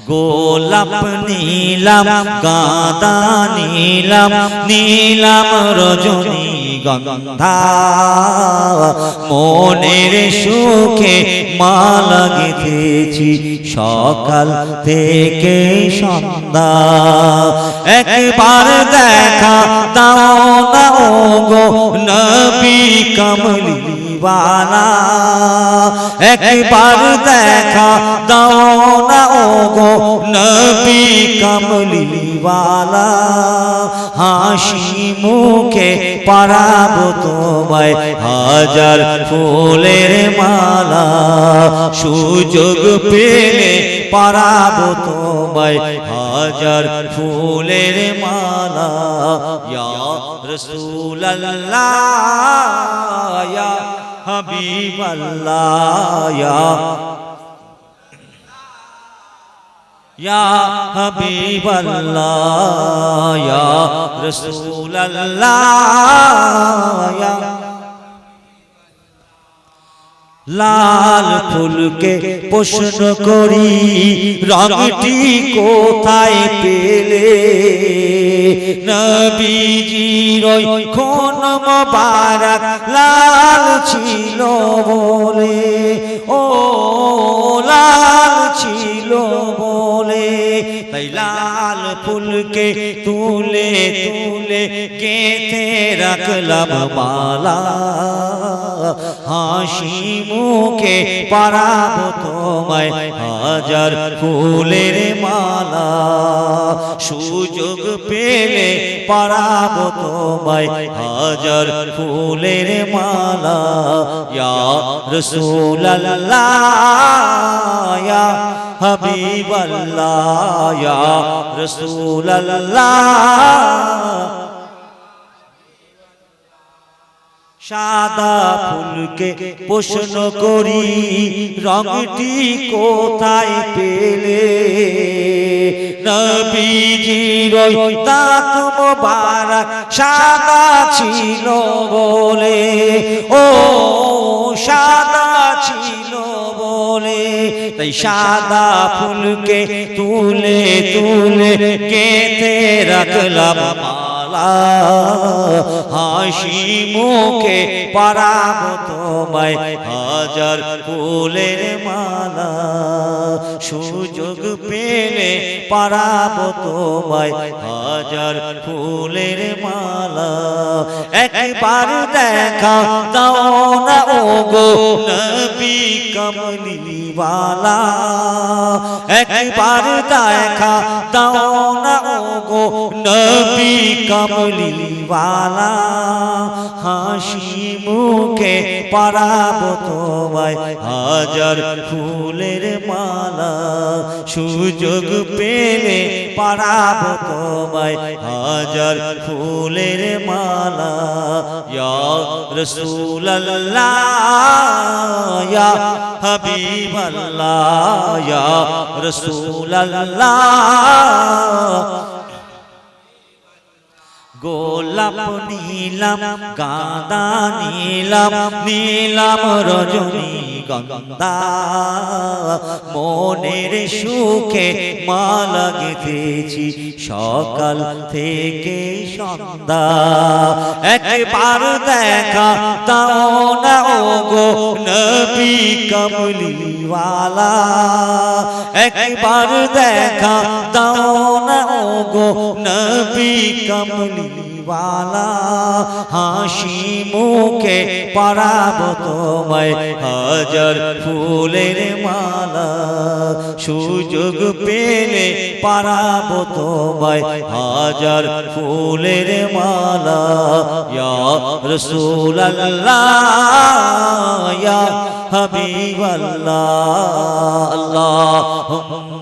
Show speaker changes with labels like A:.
A: গোলাপ নীলাম গাঁদা নীলাম নীলাম রজনীগন্ধা মনের সুখে মালা গেঁথেছি সকাল থেকে সন্ধ্যা। একবার দেখা দাও না ওগো নবী কামলিওয়ালা, একবার দেখা দাও না ওগো নবী কামলিওয়ালা। হাসি মুখে পরাবো তোমায় হাজার ফুলের মালা, সুযোগ পেলে পরাবো তোমায় হাজার ফুলের মালা। ইয়া রাসূলুল্লাহ ইয়া হাবিবাল্লাহ ইয়া হাবিবাল্লাহ ইয়া রাসূলুল্লাহ ইয়া। লাল ফুলকে প্রশ্ন করি রংটি কোথায় পেলে, নবীজির ওই খুন মোবারক লাল ছিল বলে, ও লাল ছিল বলে, তাই লাল ফুলকে তুলে তুলে গেঁথে রাখলাম মালা। হাসি মুখে পরাবো তোমায় হাজার ফুলের মালা, সুযোগ পেলে পরাবো তোমায় হাজার ফুলের মালা। ইয়া রাসূলুল্লাহ ইয়া হাবিবাল্লাহ ইয়া রাসূলুল্লাহ। সাদা ফুলকে প্রশ্ন করি রংটি কোথায় পেলে, নবীজির ওই দাঁত মোবারক সাদা ছিল বলে, ও সাদা ছিল বলে, তাই সাদা ফুলকে তুলে তুলে গেঁথে রাখলাম মালা। হাসি মুখে পরাবো তোমায় হাজার ফুলের মালা, সুযোগ পেলে পরাবো তোমায় হাজার ফুলের মালা। একবার দেখা দাও না ওগো নবী কামলিওয়ালা, একবার দেখা দাও না ওগো নবী কামলিওয়ালা। হাসি মুখে পরাবো তোমায় হাজার ফুলের মালা, সুযোগ পেলে পরাবো তোমায় হাজার ফুলের মালা। ইয়া রাসূলুল্লাহ ইয়া হাবিবাল্লাহ ইয়া রাসূলুল্লাহ। গোলাপ নীলাম গাঁদা নীলাম নীলাম রজনীগন্ধা মনের সুখে মালা গেঁথেছি সকাল থেকে সন্ধ্যা। একবার দেখা দাও না ওগো নবী কামলিওয়ালা, একবার দেখা দাও না ওগো নবী কামলিওয়ালা। হাসি মুখে পরাবো তোমায় হাজার ফুলের মালা, সুযোগ পেলে পরাবো তোমায় হাজার ফুলের মালা। ইয়া রাসূলুল্লাহ ইয়া হাবিবাল্লাহ। আল্লাহুম্মা